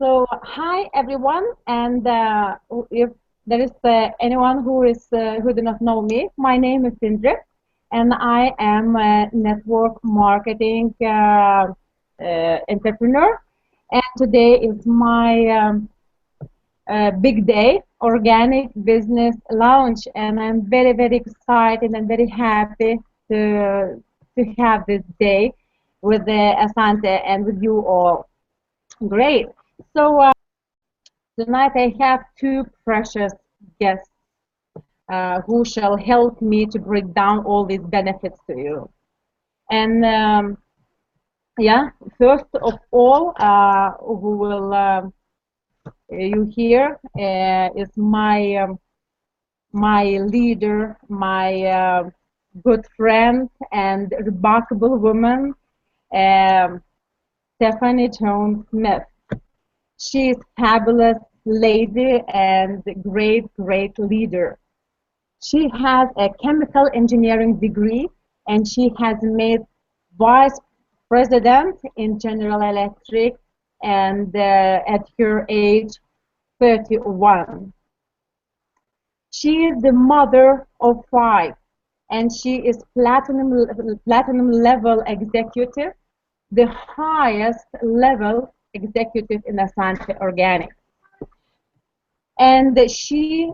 Hi everyone, and if there is anyone who do not know me, my name is Indre, and I am a network marketing entrepreneur. And today is my big day, organic business launch, and I'm very excited and very happy to to have this day with Asante and with you all. Great. So. Tonight I have two precious guests who shall help me to break down all these benefits to you. And yeah, first of all, who will you hear is my leader, my good friend and remarkable woman, um, Stephanie Jones Smith. She is fabulous lady and great leader. She has a chemical engineering degree and she has made vice president in General Electric and at her age 31. She is the mother of five and she is platinum level executive, the highest level executive in Asante Organic. And she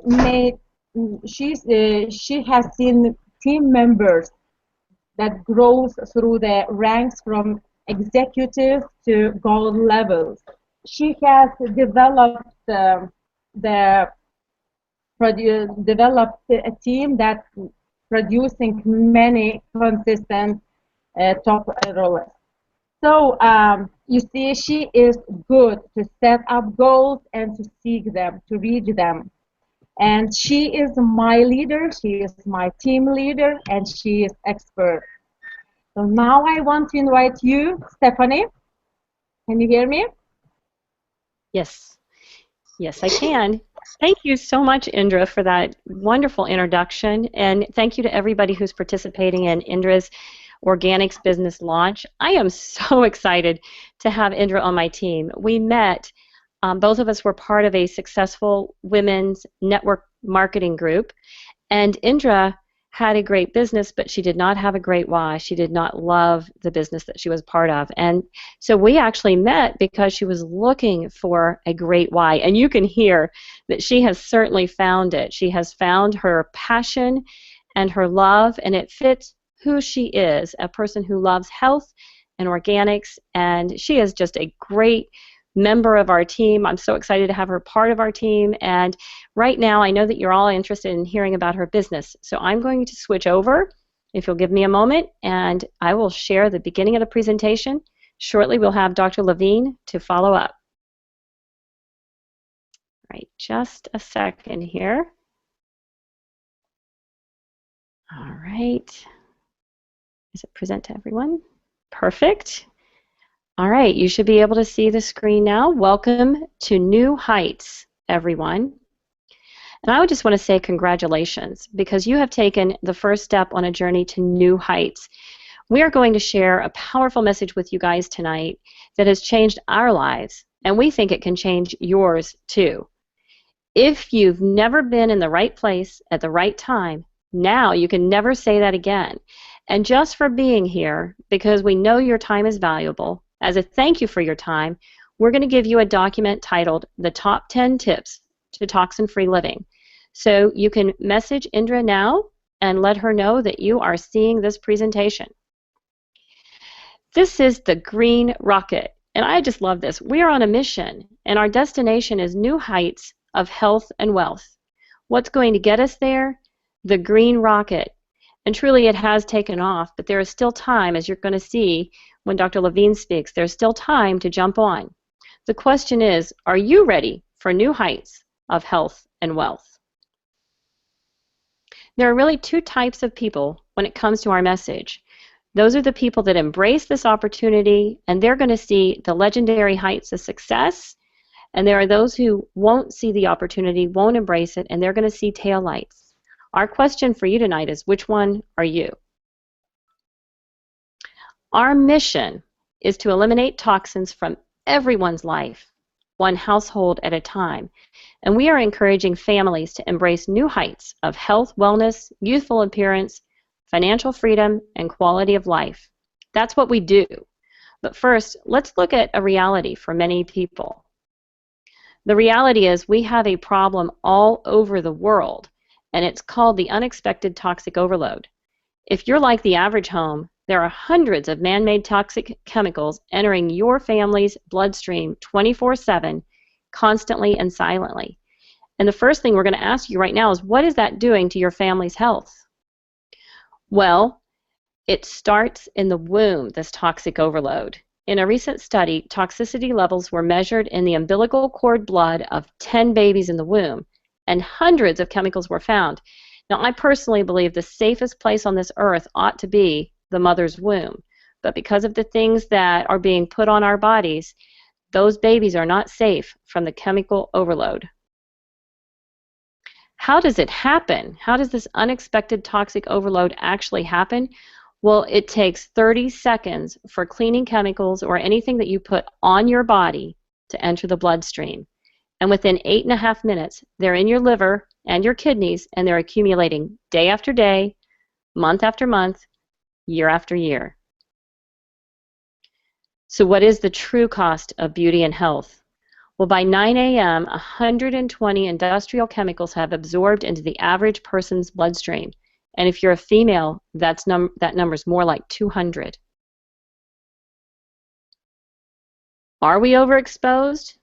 has seen team members that grows through the ranks from executive to gold levels. She has the developed a team that producing many consistent top rollers. So you see, she is good to set up goals and to seek them, to reach them. And she is my leader, she is my team leader, and she is expert. So now I want to invite you, Stephanie. Can you hear me? Yes, yes, I can. Thank you so much, Indra, for that wonderful introduction. And thank you to everybody who's participating in Indra's Organics Business Launch. I am so excited to have Indra on my team. We met, both of us were part of a successful women's network marketing group, and Indra had a great business, but she did not have a great why. She did not love the business that she was part of. And so we actually met because she was looking for a great why. And you can hear that she has certainly found it. She has found her passion and her love, and it fits who she is, a person who loves health and organics. And she is just a great member of our team. I'm so excited to have her part of our team. And right now, I know that you're all interested in hearing about her business. So I'm going to switch over, if you'll give me a moment, and I will share the beginning of the presentation. Shortly, we'll have Dr. Levine to follow up. All right, just a second here. All right. Is it present to everyone? Perfect. All right, you should be able to see the screen now. Welcome to New Heights, everyone. And I would just want to say congratulations, because you have taken the first step on a journey to new heights. We are going to share a powerful message with you guys tonight that has changed our lives, and we think it can change yours too. If you've never been in the right place at the right time, now you can never say that again. And just for being here, because we know your time is valuable, as a thank you for your time, we're going to give you a document titled The Top 10 Tips to Toxin-Free Living. So you can message Indra now and let her know that you are seeing this presentation. This is the green rocket, and I just love this. We are on a mission, and our destination is new heights of health and wealth. What's going to get us there? The green rocket. And truly it has taken off, but there is still time, as you're going to see when Dr. Levine speaks, there's still time to jump on. The question is, are you ready for new heights of health and wealth? There are really two types of people when it comes to our message. Those are the people that embrace this opportunity, and they're going to see the legendary heights of success. And there are those who won't see the opportunity, won't embrace it, and they're going to see taillights. Our question for you tonight is, which one are you? Our mission is to eliminate toxins from everyone's life. one household at a time. And we are encouraging families to embrace new heights of health, wellness, youthful appearance, financial freedom, and quality of life. That's what we do. But first, let's look at a reality for many people. The reality is we have a problem all over the world, and it's called the unexpected toxic overload. If you're like the average home, there are hundreds of man-made toxic chemicals entering your family's bloodstream 24/7, constantly and silently. And the first thing we're going to ask you right now is, what is that doing to your family's health? Well, it starts in the womb, this toxic overload. In a recent study, toxicity levels were measured in the umbilical cord blood of 10 babies in the womb, and hundreds of chemicals were found. Now, I personally believe the safest place on this earth ought to be the mother's womb. But because of the things that are being put on our bodies, those babies are not safe from the chemical overload. How does it happen? How does this unexpected toxic overload actually happen? Well, it takes 30 seconds for cleaning chemicals or anything that you put on your body to enter the bloodstream. And within 8.5 minutes, they're in your liver and your kidneys, and they're accumulating day after day, month after month, year after year. So what is the true cost of beauty and health? Well, by 9 a.m., 120 industrial chemicals have absorbed into the average person's bloodstream. And if you're a female, that number's more like 200. Are we overexposed?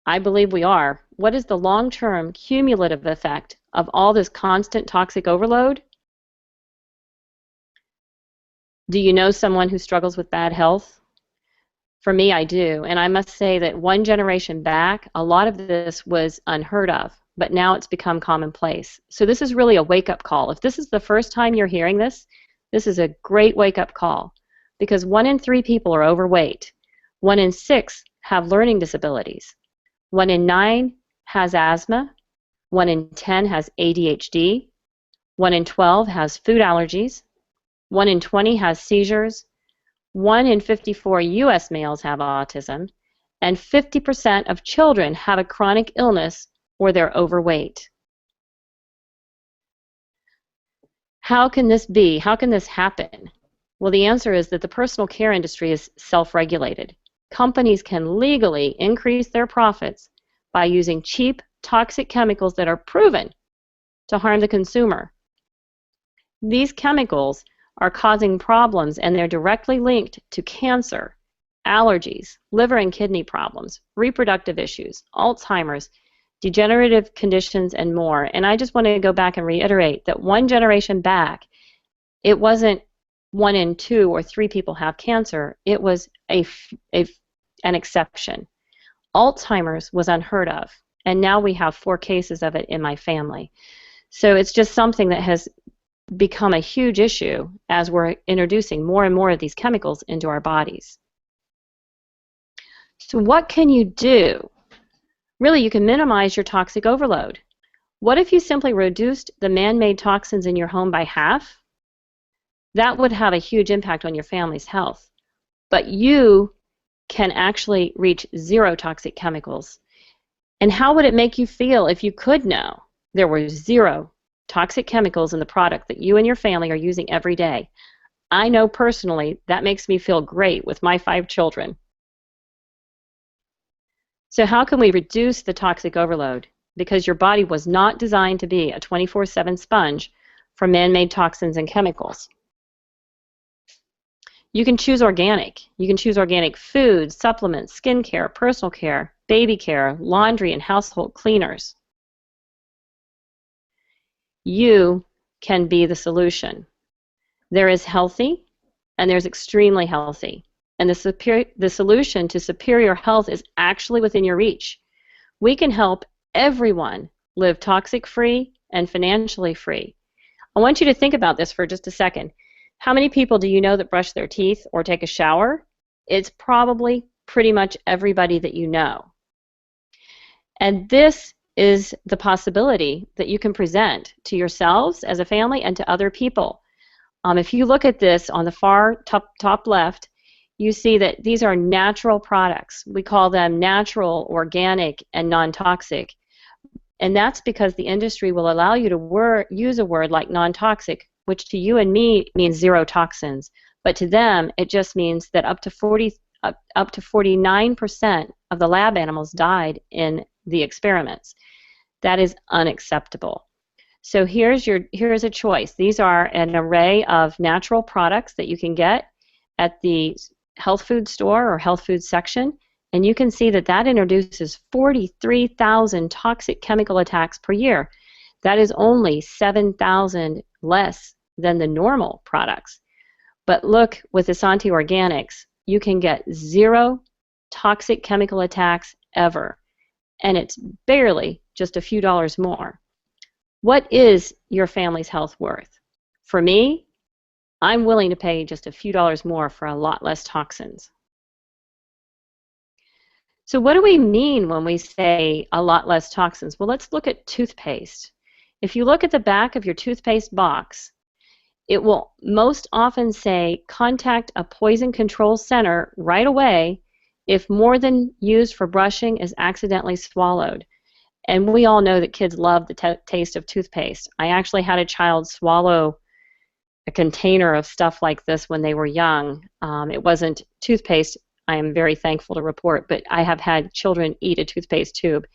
I believe we are. What is the long-term cumulative effect of all this constant toxic overload? Do you know someone who struggles with bad health? For me, I do. And I must say that one generation back, a lot of this was unheard of. But now it's become commonplace. So this is really a wake-up call. If this is the first time you're hearing this, this is a great wake-up call, because 1 in 3 people are overweight. 1 in 6 have learning disabilities. 1 in 9 has asthma. 1 in 10 has ADHD. 1 in 12 has food allergies. 1 in 20 has seizures. 1 in 54 U.S. males have autism. And 50% of children have a chronic illness or they're overweight. How can this be? How can this happen? Well, the answer is that the personal care industry is self-regulated. Companies can legally increase their profits by using cheap, toxic chemicals that are proven to harm the consumer. These chemicals are causing problems, and they're directly linked to cancer, allergies, liver and kidney problems, reproductive issues, Alzheimer's, degenerative conditions, and more. And I just want to go back and reiterate that one generation back, it wasn't 1 in 2 or 3 people have cancer. It was an exception. Alzheimer's was unheard of, and now we have 4 cases of it in my family. So it's just something that has become a huge issue as we're introducing more and more of these chemicals into our bodies. So what can you do? Really, you can minimize your toxic overload. What if you simply reduced the man-made toxins in your home by half? That would have a huge impact on your family's health. But you can actually reach 0 toxic chemicals. And how would it make you feel if you could know there were 0 toxic chemicals in the product that you and your family are using every day? I know personally that makes me feel great with my 5 children. So how can we reduce the toxic overload? Because your body was not designed to be a 24/7 sponge for man-made toxins and chemicals. You can choose organic. You can choose organic food, supplements, skincare, personal care, baby care, laundry, and household cleaners. You can be the solution. There is healthy and there's extremely healthy. And the solution to superior health is actually within your reach. We can help everyone live toxic-free and financially free. I want you to think about this for just a second. How many people do you know that brush their teeth or take a shower? It's probably pretty much everybody that you know. And this is the possibility that you can present to yourselves as a family and to other people. If you look at this on the far top left, you see that these are natural products. We call them natural, organic, and non-toxic. And that's because the industry will allow you to use a word like non-toxic, which to you and me means zero toxins. But to them, it just means that up to 49% of the lab animals died in the experiments. That is unacceptable. So here's a choice. These are an array of natural products that you can get at the health food store or health food section, and you can see that that introduces 43,000 toxic chemical attacks per year. That is only 7,000 less than the normal products. But look, with Asante Organics, you can get zero toxic chemical attacks ever, and it's barely just a few dollars more. What is your family's health worth? For me, I'm willing to pay just a few dollars more for a lot less toxins. So what do we mean when we say a lot less toxins? Well, let's look at toothpaste. If you look at the back of your toothpaste box, it will most often say contact a poison control center right away if more than used for brushing is accidentally swallowed. And we all know that kids love the taste of toothpaste. I actually had a child swallow a container of stuff like this when they were young. It wasn't toothpaste, I am very thankful to report, but I have had children eat a toothpaste tube.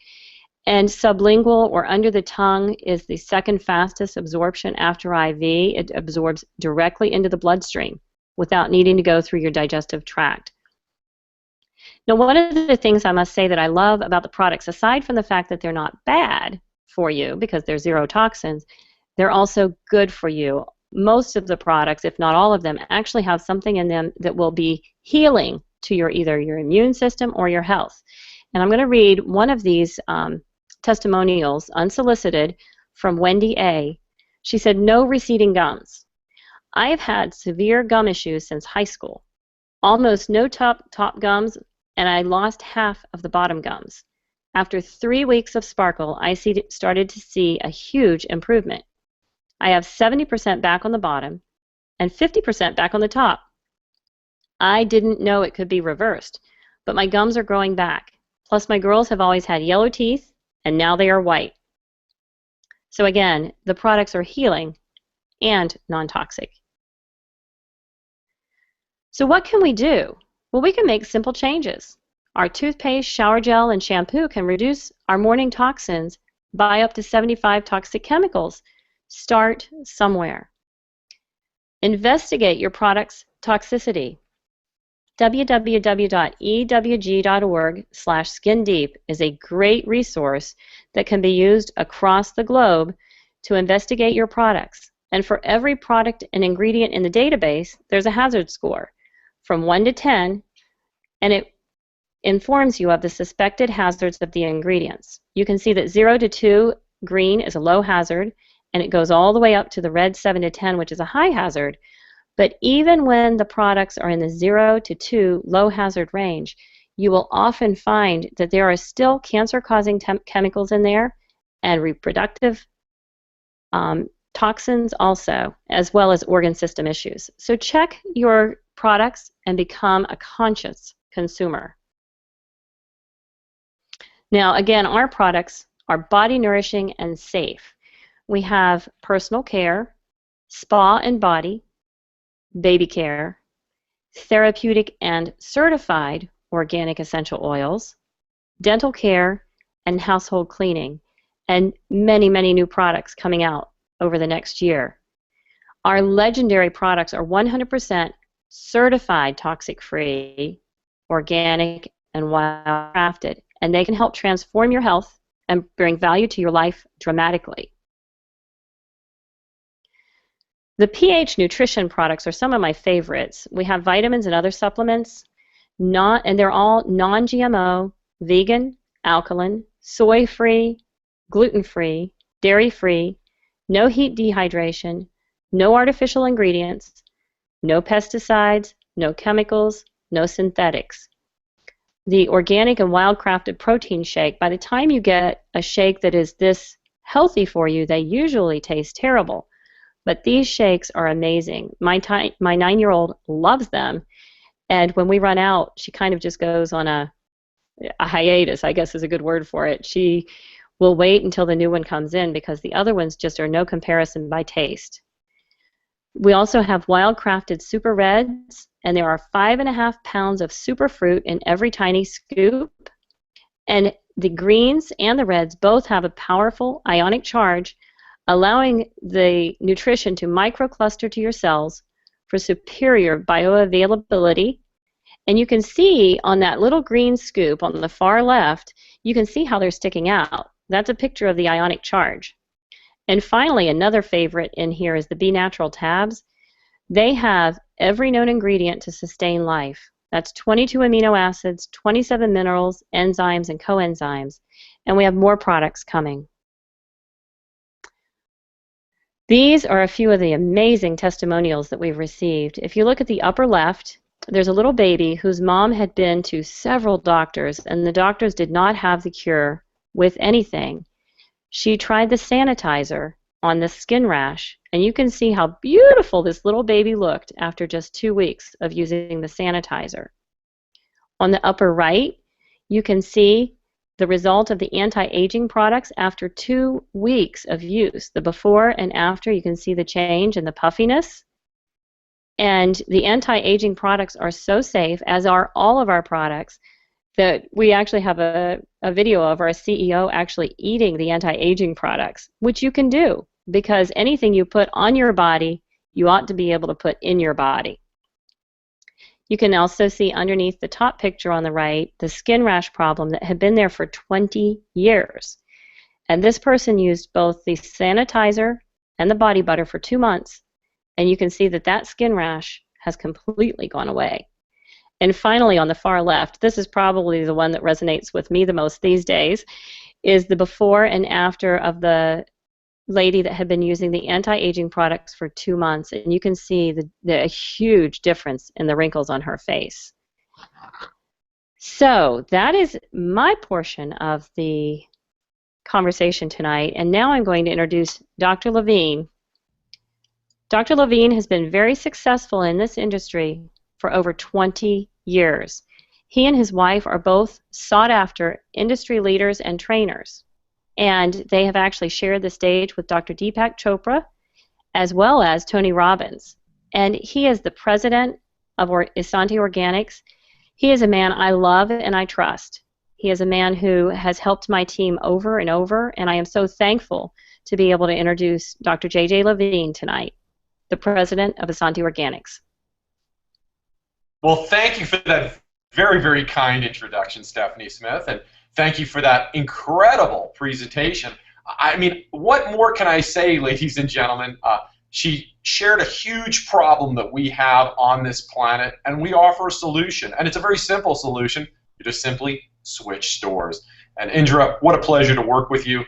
And sublingual or under the tongue is the second fastest absorption after IV. It absorbs directly into the bloodstream without needing to go through your digestive tract. Now, one of the things I must say that I love about the products, aside from the fact that they're not bad for you because they're zero toxins, they're also good for you. Most of the products, if not all of them, actually have something in them that will be healing to either your immune system or your health. And I'm going to read one of these testimonials, unsolicited, from Wendy A. She said, "No receding gums. I have had severe gum issues since high school. Almost no top gums, and I lost half of the bottom gums. After 3 weeks of Sparkle, I started to see a huge improvement. I have 70% back on the bottom and 50% back on the top. I didn't know it could be reversed, but my gums are growing back. Plus, my girls have always had yellow teeth, and now they are white." So again, the products are healing and non-toxic. So what can we do? Well, we can make simple changes. Our toothpaste, shower gel, and shampoo can reduce our morning toxins by up to 75 toxic chemicals. Start somewhere. Investigate your product's toxicity. www.ewg.org/skindeep is a great resource that can be used across the globe to investigate your products. And for every product and ingredient in the database, there's a hazard score from 1 to 10, and it informs you of the suspected hazards of the ingredients. You can see that 0 to 2, green, is a low hazard, and it goes all the way up to the red 7 to 10, which is a high hazard. But even when the products are in the 0 to 2 low hazard range, you will often find that there are still cancer-causing chemicals in there and reproductive toxins also, as well as organ system issues. So check your products and become a conscious consumer. Now, again, our products are body nourishing and safe. We have personal care, spa and body, baby care, therapeutic and certified organic essential oils, dental care, and household cleaning, and many, many new products coming out over the next year. Our legendary products are 100% certified toxic-free, organic, and wild-crafted, and they can help transform your health and bring value to your life dramatically. The pH nutrition products are some of my favorites. We have vitamins and other supplements, and they're all non-GMO, vegan, alkaline, soy-free, gluten-free, dairy-free, no heat dehydration, no artificial ingredients, no pesticides, no chemicals, no synthetics. The organic and wild-crafted protein shake, by the time you get a shake that is this healthy for you, they usually taste terrible. But these shakes are amazing. My 9-year-old loves them, And when we run out, she kind of just goes on a hiatus, I guess is a good word for it. She will wait until the new one comes in because the other ones just are no comparison by taste. We also have wild-crafted super reds, and there are 5.5 pounds of super fruit in every tiny scoop. And the greens and the reds both have a powerful ionic charge, allowing the nutrition to microcluster to your cells for superior bioavailability. And you can see on that little green scoop on the far left, you can see how they're sticking out. That's a picture of the ionic charge. And finally, another favorite in here is the Be Natural tabs. They have every known ingredient to sustain life. That's 22 amino acids, 27 minerals, enzymes, and coenzymes. And we have more products coming. These are a few of the amazing testimonials that we've received. If you look at the upper left, there's a little baby whose mom had been to several doctors, and the doctors did not have the cure with anything. She tried the sanitizer on the skin rash, and you can see how beautiful this little baby looked after just 2 weeks of using the sanitizer. On the upper right, you can see the result of the anti-aging products after 2 weeks of use. The before and after, you can see the change in the puffiness. And the anti-aging products are so safe, as are all of our products, that we actually have a video of our CEO actually eating the anti-aging products, which you can do, because anything you put on your body, you ought to be able to put in your body. You can also see underneath the top picture on the right the skin rash problem that had been there for 20 years. And this person used both the sanitizer and the body butter for 2 months, and you can see that that skin rash has completely gone away. And finally, on the far left, this is probably the one that resonates with me the most these days, is the before and after of the lady that had been using the anti-aging products for 2 months, and you can see the huge difference in the wrinkles on her face. So that is my portion of the conversation tonight, and now I'm going to introduce Dr. Levine. Dr. Levine has been very successful in this industry for over 20 years. He and his wife are both sought-after industry leaders and trainers, and they have actually shared the stage with Dr. Deepak Chopra as well as Tony Robbins. And he is the president of Isanti Organics. He is a man I love and I trust. He is a man who has helped my team over and over, and I am so thankful to be able to introduce Dr. J.J. Levine tonight, the president of Isanti Organics. Well, thank you for that very, very kind introduction, Stephanie Smith, and thank you for that incredible presentation. I mean, what more can I say, ladies and gentlemen? She shared a huge problem that we have on this planet, and we offer a solution. And it's a very simple solution. You just simply switch stores. And Indre, what a pleasure to work with you.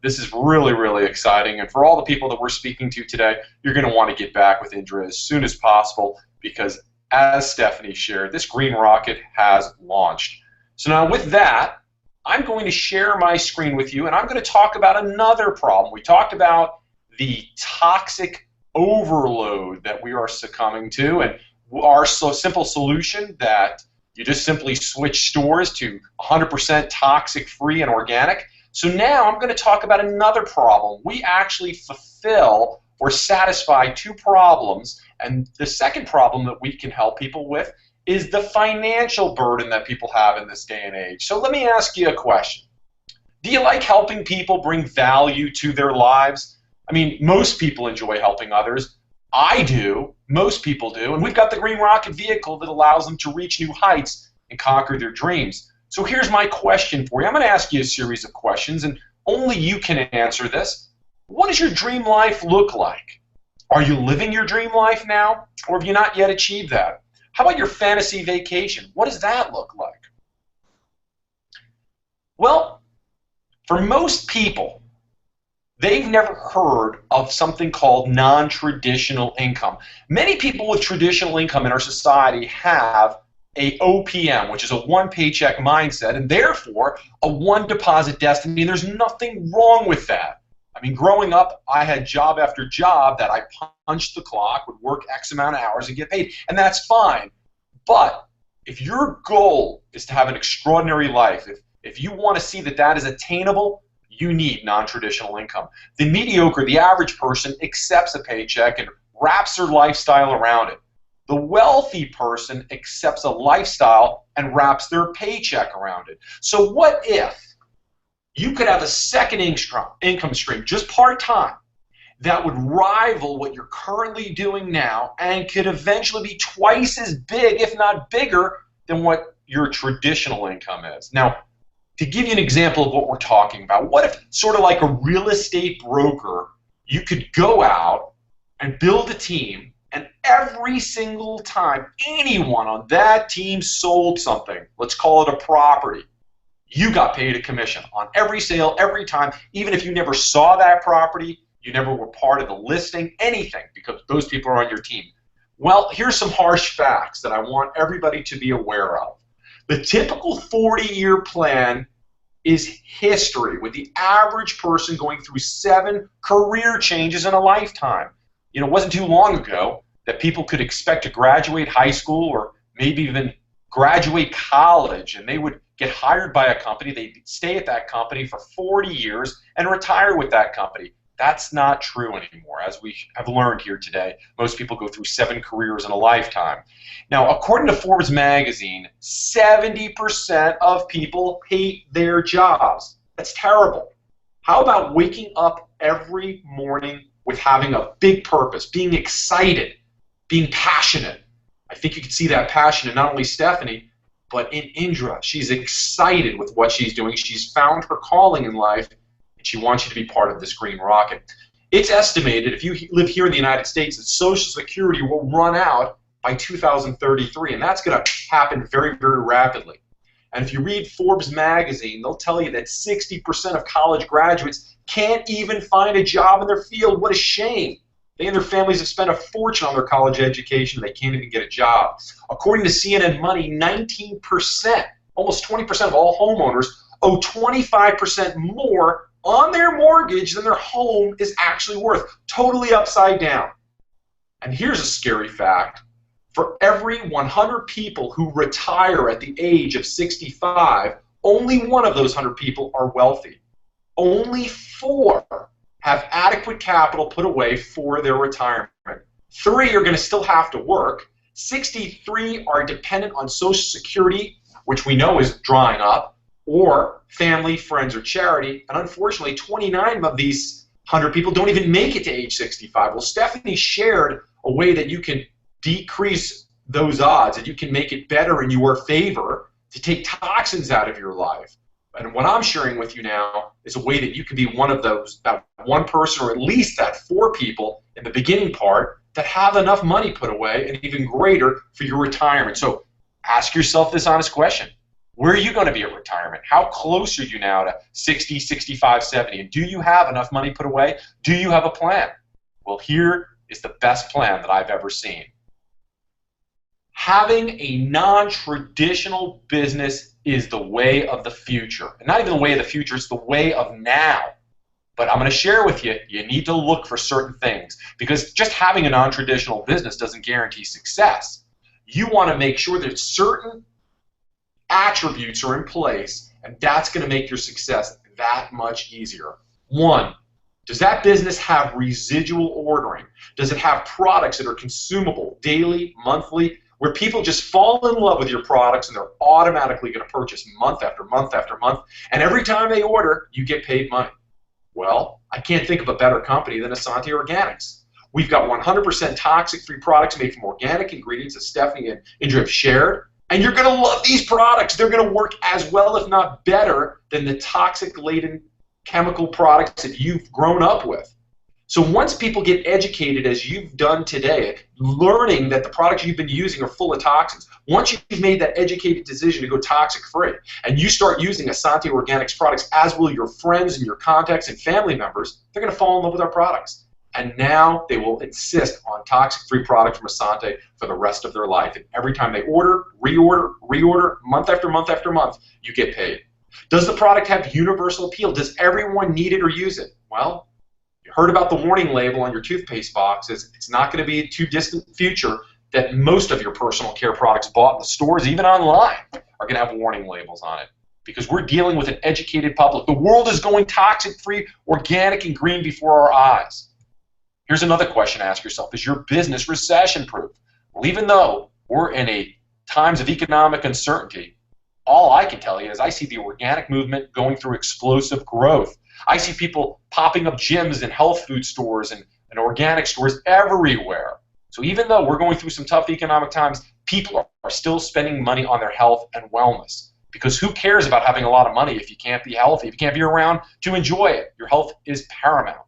This is really, really exciting. And for all the people that we're speaking to today, you're going to want to get back with Indre as soon as possible, because as Stephanie shared, this green rocket has launched. So now with that, I'm going to share my screen with you, and I'm going to talk about another problem. We talked about the toxic overload that we are succumbing to, and our simple solution that you just simply switch stores to 100% toxic-free and organic. So now I'm going to talk about another problem. We actually fulfill or satisfy 2 problems, and the second problem that we can help people with is the financial burden that people have in this day and age. So let me ask you a question. Do you like helping people bring value to their lives? I mean, most people enjoy helping others. I do. Most people do. And we've got the Green Rocket vehicle that allows them to reach new heights and conquer their dreams. So here's my question for you. I'm going to ask you a series of questions, and only you can answer this. What does your dream life look like? Are you living your dream life now, or have you not yet achieved that? How about your fantasy vacation? What does that look like? Well, for most people, they've never heard of something called non-traditional income. Many people with traditional income in our society have a OPM, which is a one-paycheck mindset, and therefore a one-deposit destiny, and there's nothing wrong with that. I mean, growing up, I had job after job that I punched the clock, would work X amount of hours and get paid, and that's fine. But if your goal is to have an extraordinary life, if you want to see that that is attainable, you need non-traditional income. The mediocre, the average person accepts a paycheck and wraps their lifestyle around it. The wealthy person accepts a lifestyle and wraps their paycheck around it. So what if you could have a second income stream, just part-time, that would rival what you're currently doing now and could eventually be twice as big, if not bigger, than what your traditional income is? Now, to give you an example of what we're talking about, what if, sort of like a real estate broker, you could go out and build a team, and every single time anyone on that team sold something, let's call it a property, you got paid a commission on every sale, every time, even if you never saw that property, you never were part of the listing, anything, because those people are on your team. Well, here's some harsh facts that I want everybody to be aware of. The typical 40-year plan is history, with the average person going through 7 career changes in a lifetime. You know, it wasn't too long ago that people could expect to graduate high school or maybe even graduate college, and they would get hired by a company, they'd stay at that company for 40 years and retire with that company. That's not true anymore, as we have learned here today. Most people go through 7 careers in a lifetime. Now, according to Forbes magazine, 70% of people hate their jobs. That's terrible. How about waking up every morning with having a big purpose, being excited, being passionate? I think you can see that passion in not only Stephanie, but in Indre. She's excited with what she's doing. She's found her calling in life, and she wants you to be part of this green rocket. It's estimated, if you live here in the United States, that Social Security will run out by 2033, and that's going to happen very, very rapidly. And if you read Forbes magazine, they'll tell you that 60% of college graduates can't even find a job in their field. What a shame. They and their families have spent a fortune on their college education. They can't even get a job. According to CNN Money, 19%, almost 20% of all homeowners owe 25% more on their mortgage than their home is actually worth. Totally upside down. And here's a scary fact. For every 100 people who retire at the age of 65, only one of those 100 people are wealthy. Only 4 have adequate capital put away for their retirement. 3 are going to still have to work. 63 are dependent on Social Security, which we know is drying up, or family, friends, or charity. And unfortunately, 29 of these 100 people don't even make it to age 65. Well, Stephanie shared a way that you can decrease those odds, and you can make it better in your favor to take toxins out of your life. And what I'm sharing with you now is a way that you can be one of those, that one person, or at least that 4 people in the beginning part that have enough money put away, and even greater for your retirement. So ask yourself this honest question. Where are you going to be at retirement? How close are you now to 60, 65, 70? And do you have enough money put away? Do you have a plan? Well, here is the best plan that I've ever seen. Having a non-traditional business is the way of the future. And not even the way of the future, it's the way of now. But I'm going to share with you, you need to look for certain things, because just having a non-traditional business doesn't guarantee success. You want to make sure that certain attributes are in place, and that's going to make your success that much easier. 1, does that business have residual ordering? Does it have products that are consumable daily, monthly, where people just fall in love with your products and they're automatically going to purchase month after month after month, and every time they order, you get paid money? Well, I can't think of a better company than Asante Organics. We've got 100% toxic-free products made from organic ingredients, as Stephanie and Indre have shared, and you're going to love these products. They're going to work as well, if not better, than the toxic-laden chemical products that you've grown up with. So once people get educated, as you've done today, learning that the products you've been using are full of toxins, once you've made that educated decision to go toxic-free, and you start using Asante Organics products, as will your friends and your contacts and family members, they're going to fall in love with our products. And now they will insist on toxic-free products from Asante for the rest of their life. And every time they order, reorder, month after month after month, you get paid. Does the product have universal appeal? Does everyone need it or use it? Well, you heard about the warning label on your toothpaste boxes. It's not going to be a too distant future that most of your personal care products bought in the stores, even online, are going to have warning labels on it. Because we're dealing with an educated public. The world is going toxic-free, organic, and green before our eyes. Here's another question to ask yourself. Is your business recession-proof? Well, even though we're in a times of economic uncertainty, all I can tell you is I see the organic movement going through explosive growth. I see people popping up gyms and health food stores and organic stores everywhere. So even though we're going through some tough economic times, people are still spending money on their health and wellness. Because who cares about having a lot of money if you can't be healthy, if you can't be around to enjoy it? Your health is paramount.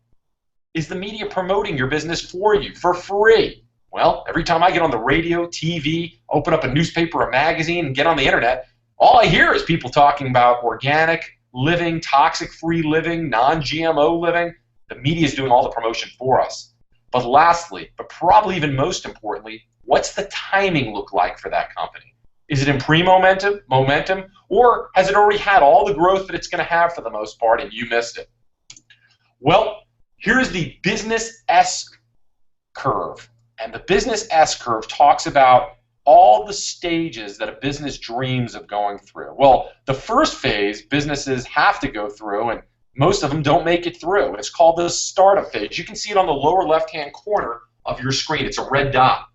Is the media promoting your business for you for free? Well, every time I get on the radio, TV, open up a newspaper, a magazine, and get on the internet, all I hear is people talking about organic living, toxic-free living, non-GMO living. The media is doing all the promotion for us. But lastly, but probably even most importantly, what's the timing look like for that company? Is it in pre-momentum, or has it already had all the growth that it's going to have for the most part and you missed it? Well, here's the business S-curve. And the business S-curve talks about all the stages that a business dreams of going through. Well, the first phase businesses have to go through, and most of them don't make it through. It's called the startup phase. You can see it on the lower left-hand corner of your screen. It's a red dot.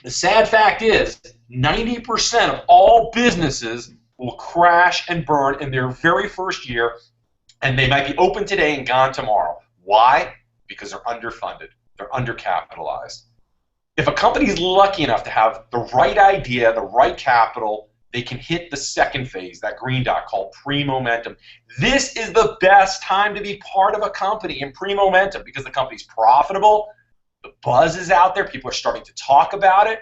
The sad fact is 90% of all businesses will crash and burn in their very first year, and they might be open today and gone tomorrow. Why? Because they're underfunded. They're undercapitalized. If a company is lucky enough to have the right idea, the right capital, they can hit the second phase, that green dot called pre-momentum. This is the best time to be part of a company in pre-momentum because the company's profitable, the buzz is out there, people are starting to talk about it,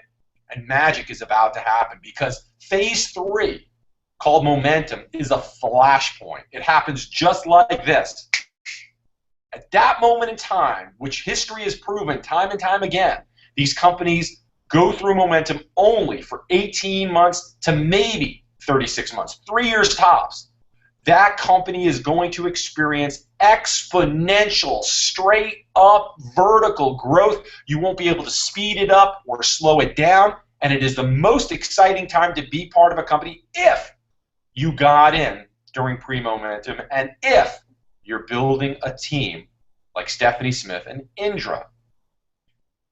and magic is about to happen because phase 3, called momentum, is a flashpoint. It happens just like this. At that moment in time, which history has proven time and time again, these companies go through momentum only for 18 months to maybe 36 months, 3 years tops. That company is going to experience exponential, straight up vertical growth. You won't be able to speed it up or slow it down, and it is the most exciting time to be part of a company if you got in during pre-momentum and if you're building a team like Stephanie Smith and Indre.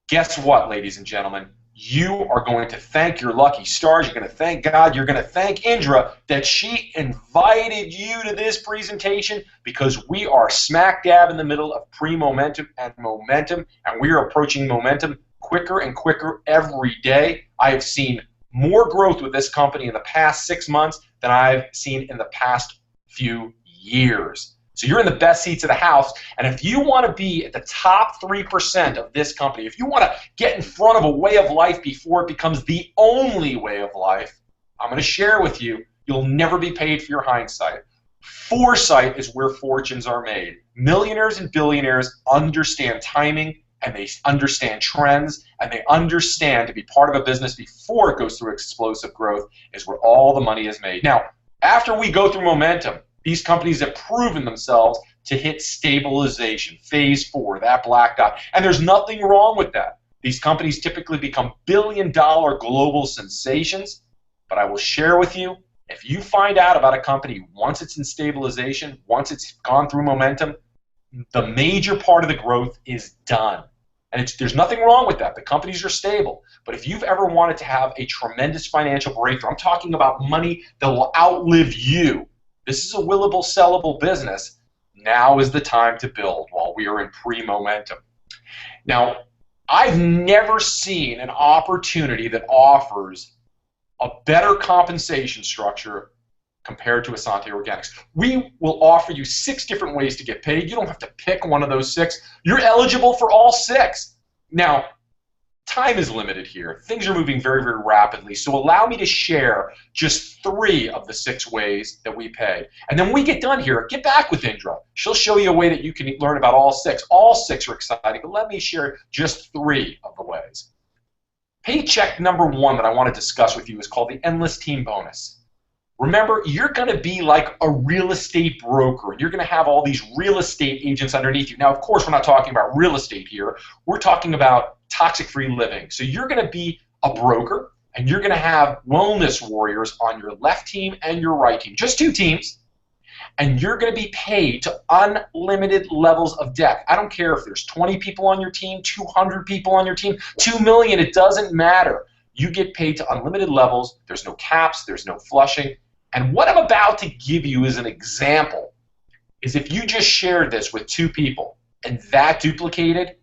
Guess what, ladies and gentlemen? You are going to thank your lucky stars. You're going to thank God. You're going to thank Indre that she invited you to this presentation because we are smack dab in the middle of pre-momentum and momentum, and we are approaching momentum quicker and quicker every day. I have seen more growth with this company in the past 6 months than I've seen in the past few years. So you're in the best seats of the house, and if you want to be at the top 3% of this company, if you want to get in front of a way of life before it becomes the only way of life, I'm going to share with you, you'll never be paid for your hindsight. Foresight is where fortunes are made. Millionaires and billionaires understand timing, and they understand trends, and they understand to be part of a business before it goes through explosive growth is where all the money is made. Now, after we go through momentum, these companies have proven themselves to hit stabilization, phase 4, that black dot. And there's nothing wrong with that. These companies typically become billion-dollar global sensations. But I will share with you, if you find out about a company once it's in stabilization, once it's gone through momentum, the major part of the growth is done. And there's nothing wrong with that. The companies are stable. But if you've ever wanted to have a tremendous financial breakthrough, I'm talking about money that will outlive you. This is a willable, sellable business. Now is the time to build while we are in pre-momentum. Now, I've never seen an opportunity that offers a better compensation structure compared to Asante Organics. We will offer you 6 different ways to get paid. You don't have to pick one of those 6. You're eligible for all 6. Now, time is limited here. Things are moving very, very rapidly. So allow me to share just 3 of the 6 ways that we pay. And then when we get done here, get back with Indre. She'll show you a way that you can learn about all 6. All 6 are exciting, but let me share just 3 of the ways. Paycheck number 1 that I want to discuss with you is called the Endless Team Bonus. Remember, you're going to be like a real estate broker. You're going to have all these real estate agents underneath you. Now, of course, we're not talking about real estate here. We're talking about toxic-free living. So you're going to be a broker, and you're going to have wellness warriors on your left team and your right team, just 2 teams, and you're going to be paid to unlimited levels of depth. I don't care if there's 20 people on your team, 200 people on your team, 2 million, it doesn't matter. You get paid to unlimited levels. There's no caps, there's no flushing. And what I'm about to give you as an example is if you just shared this with 2 people and that duplicated,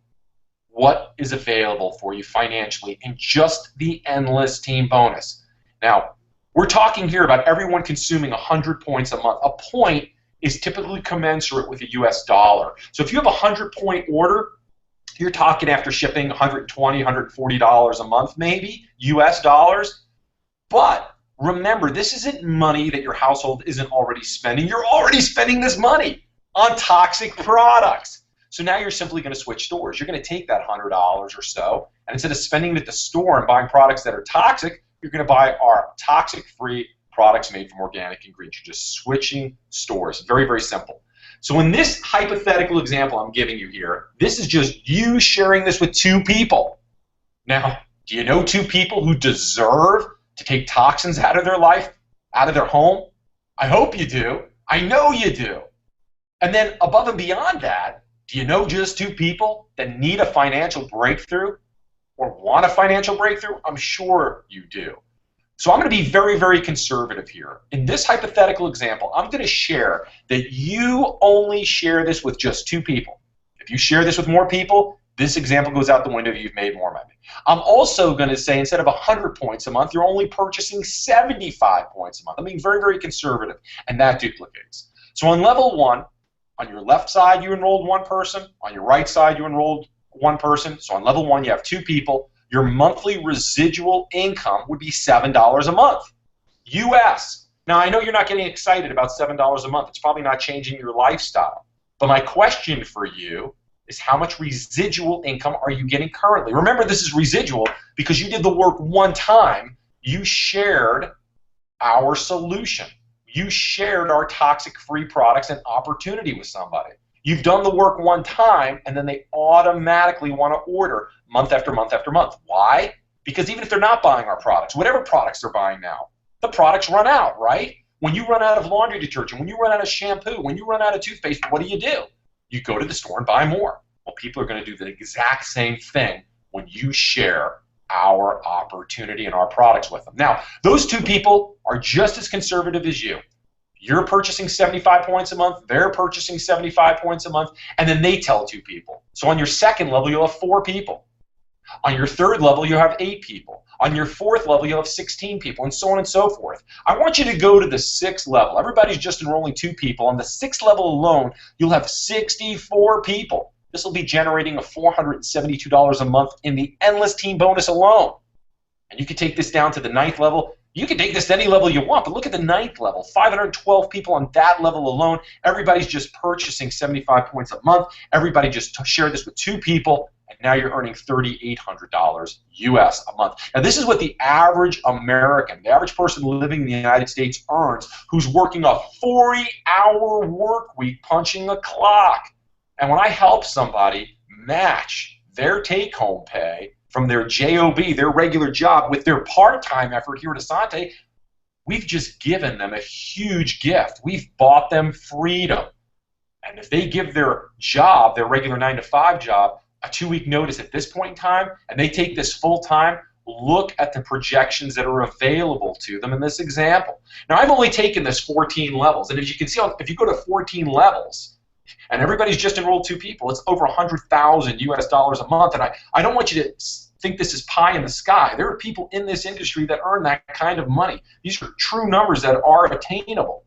what is available for you financially in just the endless team bonus. Now, we're talking here about everyone consuming 100 points a month. A point is typically commensurate with a US dollar. So if you have a 100-point order, you're talking after shipping $120, $140 a month maybe, US dollars. But remember, this isn't money that your household isn't already spending. You're already spending this money on toxic products. So now you're simply going to switch stores. You're going to take that $100 or so, and instead of spending it at the store and buying products that are toxic, you're going to buy our toxic-free products made from organic ingredients. You're just switching stores. Very, very simple. So in this hypothetical example I'm giving you here, this is just you sharing this with 2 people. Now, do you know 2 people who deserve to take toxins out of their life, out of their home? I hope you do. I know you do. And then above and beyond that, do you know just 2 people that need a financial breakthrough or want a financial breakthrough? I'm sure you do. So I'm going to be very, very conservative here. In this hypothetical example, I'm going to share that you only share this with just 2 people. If you share this with more people, this example goes out the window, you've made more money. I'm also going to say instead of 100 points a month, you're only purchasing 75 points a month. I'm being very, very conservative, and that duplicates. So on level 1, on your left side, you enrolled 1 person. On your right side, you enrolled 1 person. So on level 1, you have 2 people. Your monthly residual income would be $7 a month. US. Now, I know you're not getting excited about $7 a month. It's probably not changing your lifestyle. But my question for you is how much residual income are you getting currently? Remember, this is residual because you did the work 1 time. You shared our solution. You shared our toxic-free products and opportunity with somebody. You've done the work 1 time, and then they automatically want to order month after month after month. Why? Because even if they're not buying our products, whatever products they're buying now, the products run out, right? When you run out of laundry detergent, when you run out of shampoo, when you run out of toothpaste, what do? You go to the store and buy more. Well, people are going to do the exact same thing when you share our opportunity and our products with them. Now, those 2 people are just as conservative as you. You're purchasing 75 points a month, they're purchasing 75 points a month, and then they tell 2 people. So on your 2nd level, you'll have 4 people. On your 3rd level, you'll have 8 people. On your 4th level, you'll have 16 people, and so on and so forth. I want you to go to the 6th level. Everybody's just enrolling 2 people. On the 6th level alone, you'll have 64 people. This will be generating a $472 a month in the endless team bonus alone. And you can take this down to the 9th level. You can take this to any level you want, but look at the 9th level. 512 people on that level alone. Everybody's just purchasing 75 points a month. Everybody just shared this with 2 people, and now you're earning $3,800 US a month. Now, this is what the average American, the average person living in the United States earns who's working a 40-hour work week punching a clock. And when I help somebody match their take-home pay from their JOB, their regular job, with their part-time effort here at Asante, we've just given them a huge gift. We've bought them freedom. And if they give their job, their regular 9-to-5 job, a 2-week notice at this point in time, and they take this full-time, look at the projections that are available to them in this example. Now, I've only taken this 14 levels, and as you can see, if you go to 14 levels, and everybody's just enrolled 2 people, it's over 100,000 US dollars a month. And I don't want you to think this is pie in the sky. There are people in this industry that earn that kind of money. These are true numbers that are attainable.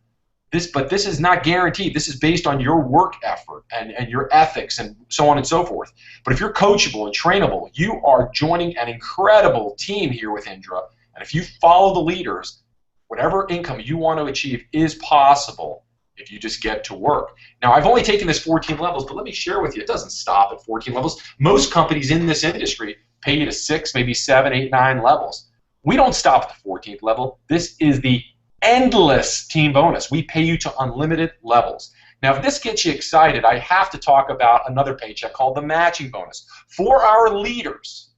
But this is not guaranteed. This is based on your work effort and your ethics and so on and so forth. But if you're coachable and trainable, you are joining an incredible team here with Indre. And if you follow the leaders, whatever income you want to achieve is possible if you just get to work. Now, I've only taken this 14 levels, but let me share with you, it doesn't stop at 14 levels. Most companies in this industry pay you to 6, maybe 7, 8, 9 levels. We don't stop at the 14th level. This is the endless team bonus. We pay you to unlimited levels. Now, if this gets you excited, I have to talk about another paycheck called the matching bonus. For our leaders,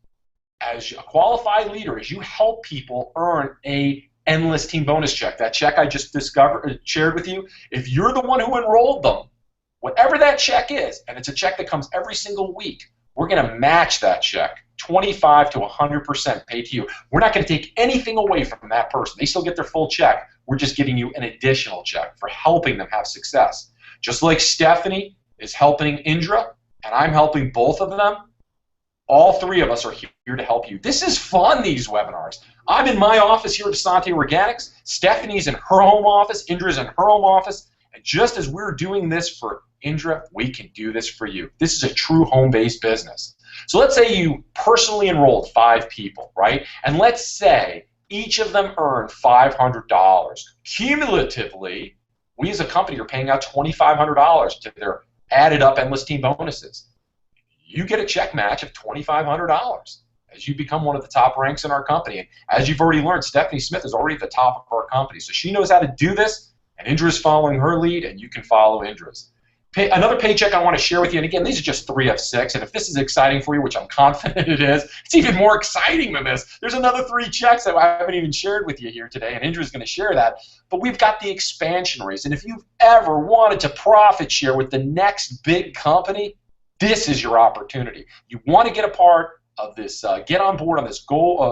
as a qualified leader, as you help people earn a endless team bonus check, that check I just shared with you, if you're the one who enrolled them, whatever that check is, and it's a check that comes every single week, we're going to match that check 25 to 100% paid to you. We're not going to take anything away from that person. They still get their full check. We're just giving you an additional check for helping them have success. Just like Stephanie is helping Indre, and I'm helping both of them, all three of us are here to help you. This is fun, these webinars. I'm in my office here at Asante Organics. Stephanie's in her home office. Indre's in her home office. And just as we're doing this for Indre, we can do this for you. This is a true home-based business. So let's say you personally enrolled 5 people, right? And let's say each of them earned $500. Cumulatively, we as a company are paying out $2,500 to their added up endless team bonuses. You get a check match of $2,500 as you become one of the top ranks in our company. And as you've already learned, Stephanie Smith is already at the top of our company. So she knows how to do this, and Indre is following her lead, and you can follow Indre's. Another paycheck I want to share with you, and again, these are just 3 of 6, and if this is exciting for you, which I'm confident it is, it's even more exciting than this. There's another 3 checks that I haven't even shared with you here today, and Indre is going to share that. But we've got the expansion raise, and if you've ever wanted to profit share with the next big company, this is your opportunity. You want to get a part of this, get on board on this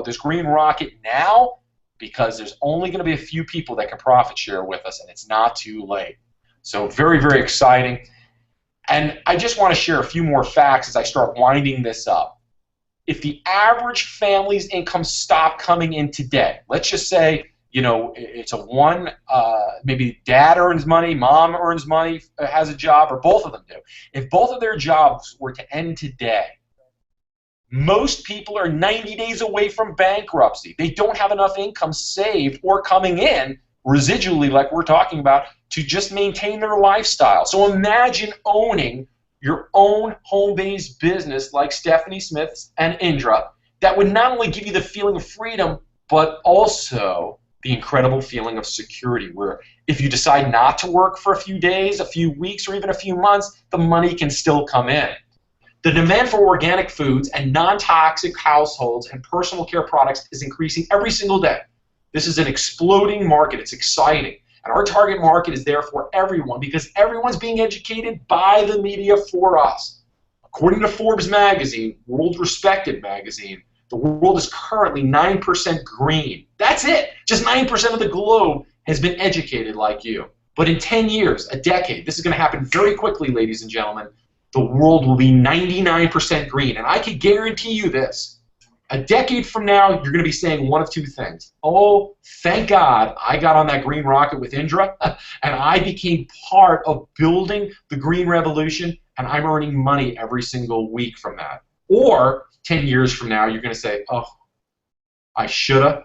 this green rocket now, because there's only going to be a few people that can profit share with us, and it's not too late. So very, very exciting. And I just want to share a few more facts as I start winding this up. If the average family's income stopped coming in today, let's just say, you know, it's a one, maybe dad earns money, mom earns money, has a job, or both of them do. If both of their jobs were to end today, most people are 90 days away from bankruptcy. They don't have enough income saved or coming in residually, like we're talking about, to just maintain their lifestyle. So imagine owning your own home-based business like Stephanie Smith's and Indre that would not only give you the feeling of freedom, but also the incredible feeling of security, where if you decide not to work for a few days, a few weeks, or even a few months, the money can still come in. The demand for organic foods and non-toxic households and personal care products is increasing every single day. This is an exploding market. It's exciting. And our target market is there for everyone because everyone's being educated by the media for us. According to Forbes magazine, world-respected magazine, the world is currently 9% green. That's it. Just 9% of the globe has been educated like you. But in 10 years, a decade, this is going to happen very quickly, ladies and gentlemen, the world will be 99% green. And I can guarantee you this. A decade from now, you're going to be saying one of 2 things. Oh, thank God I got on that green rocket with Indre, and I became part of building the green revolution, and I'm earning money every single week from that. Or 10 years from now, you're going to say, oh, I shoulda,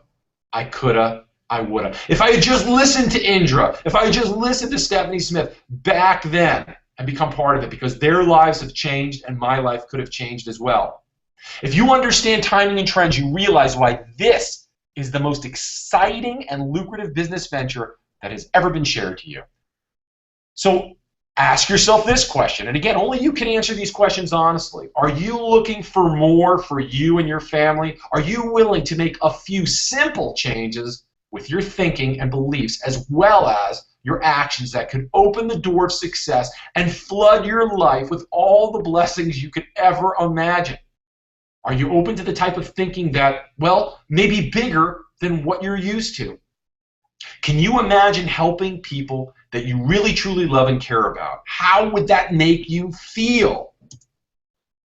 I coulda, I woulda. If I had just listened to Indre, if I had just listened to Stephanie Smith back then and become part of it, because their lives have changed and my life could have changed as well. If you understand timing and trends, you realize why this is the most exciting and lucrative business venture that has ever been shared to you. So ask yourself this question, and again, only you can answer these questions honestly. Are you looking for more for you and your family? Are you willing to make a few simple changes with your thinking and beliefs, as well as your actions, that could open the door of success and flood your life with all the blessings you could ever imagine? Are you open to the type of thinking that, well, may be bigger than what you're used to? Can you imagine helping people that you really truly love and care about? How would that make you feel?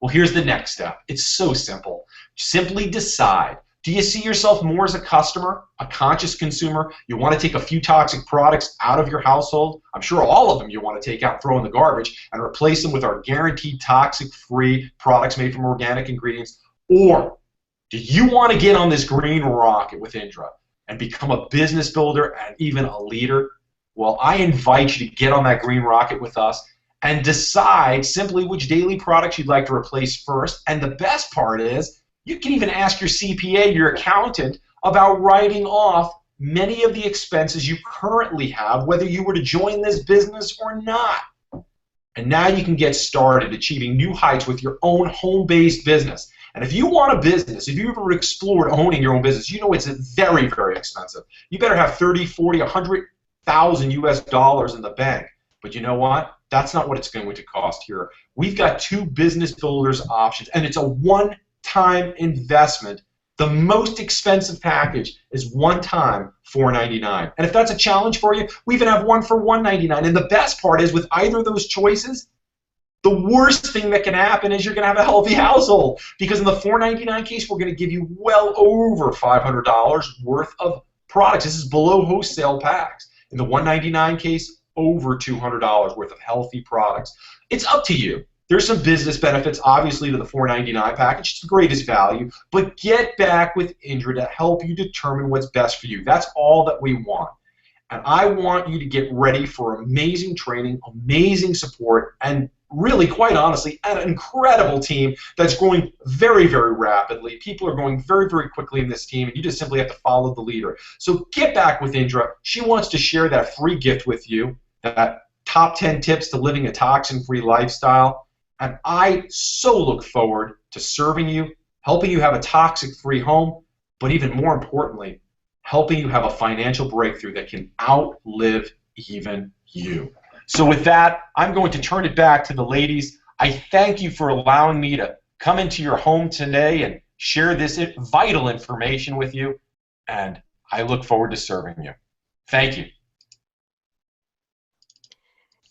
Well, here's the next step. It's so simple. Simply decide. Do you see yourself more as a customer, a conscious consumer? You want to take a few toxic products out of your household? I'm sure all of them you want to take out and throw in the garbage and replace them with our guaranteed toxic-free products made from organic ingredients. Or do you want to get on this green rocket with Indre and become a business builder and even a leader? Well, I invite you to get on that green rocket with us and decide simply which daily products you'd like to replace first. And the best part is, you can even ask your CPA, your accountant, about writing off many of the expenses you currently have, whether you were to join this business or not. And now you can get started achieving new heights with your own home-based business. And if you want a business, if you've ever explored owning your own business, you know it's very, very expensive. You better have 30, 40, 100,000 US dollars in the bank. But you know what? That's not what it's going to cost here. We've got 2 business builders options, and it's a one-time investment. The most expensive package is one-time $499. And if that's a challenge for you, we even have one for $199. And the best part is with either of those choices, the worst thing that can happen is you're going to have a healthy household, because in the $499 case, we're going to give you well over $500 worth of products. This is below wholesale packs. In the $199 case, over $200 worth of healthy products. It's up to you. There's some business benefits, obviously, to the $499 package. It's the greatest value, but get back with Indre to help you determine what's best for you. That's all that we want. And I want you to get ready for amazing training, amazing support, and really, quite honestly, an incredible team that's growing very, very rapidly. People are growing very, very quickly in this team, and you just simply have to follow the leader. So get back with Indre. She wants to share that free gift with you, that top 10 tips to living a toxin-free lifestyle. And I so look forward to serving you, helping you have a toxic-free home, but even more importantly, helping you have a financial breakthrough that can outlive even you. So with that, I'm going to turn it back to the ladies. I thank you for allowing me to come into your home today and share this vital information with you, and I look forward to serving you. Thank you.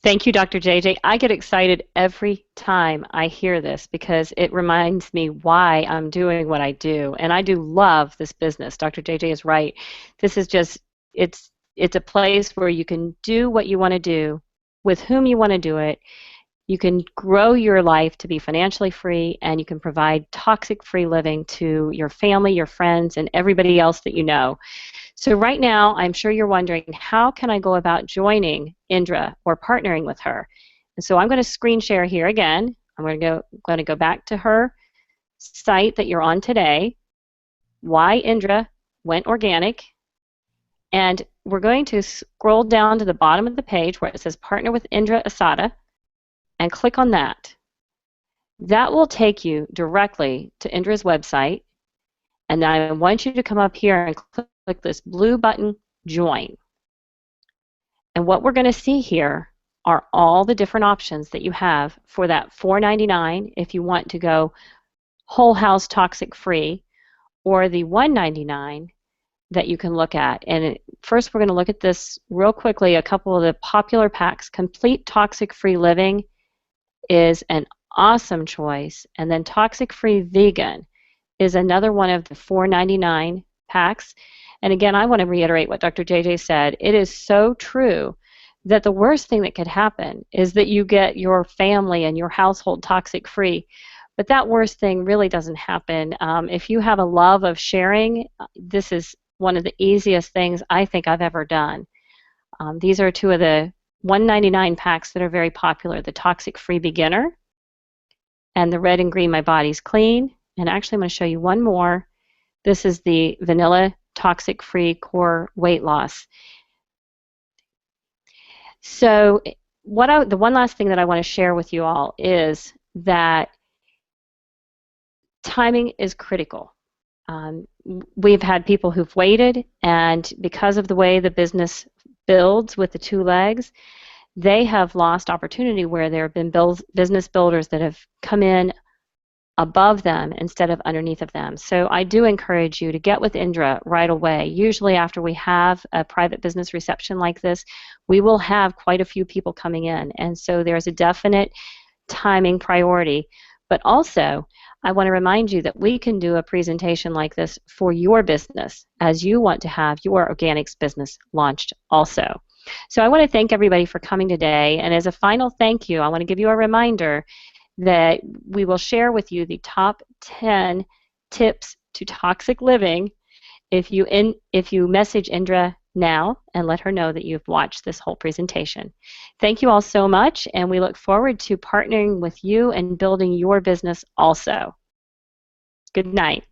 Thank you, Dr. JJ. I get excited every time I hear this because it reminds me why I'm doing what I do. And I do love this business. Dr. JJ is right. This is just, it's a place where you can do what you want to do, with whom you want to do it. You can grow your life to be financially free, and you can provide toxic-free living to your family, your friends, and everybody else that you know. So right now, I'm sure you're wondering, how can I go about joining Indre or partnering with her? And so I'm going to screen share here again. I'm going to go back to her site that you're on today, Why Indre Went Organic, and we're going to scroll down to the bottom of the page where it says Partner with Indre Asada, and click on that. That will take you directly to Indre's website, and then I want you to come up here and click this blue button, Join. And what we're going to see here are all the different options that you have for that $4.99 if you want to go whole house toxic free, or the $1.99 that you can look at. And first we're going to look at this real quickly, a couple of the popular packs. Complete Toxic Free Living is an awesome choice, and then Toxic Free Vegan is another one of the $4.99 packs. And again, I want to reiterate what Dr. JJ said. It is so true that the worst thing that could happen is that you get your family and your household toxic free. But that worst thing really doesn't happen. If you have a love of sharing, this is one of the easiest things I think I've ever done. These are 2 of the $1.99 packs that are very popular, the Toxic Free Beginner and the red and green My Body's Clean. And actually I'm going to show you one more. This is the Vanilla Toxic Free Core Weight Loss. So the one last thing that I want to share with you all is that timing is critical. We've had people who've waited, and because of the way the business builds with the 2 legs, they have lost opportunity where there have been business builders that have come in above them instead of underneath of them. So I do encourage you to get with Indre right away. Usually after we have a private business reception like this, we will have quite a few people coming in, and so there's a definite timing priority. But also, I want to remind you that we can do a presentation like this for your business as you want to have your organics business launched also. So I want to thank everybody for coming today, and as a final thank you, I want to give you a reminder that we will share with you the top 10 tips to toxic living if you message Indre now and let her know that you've watched this whole presentation. Thank you all so much, and we look forward to partnering with you and building your business also. Good night.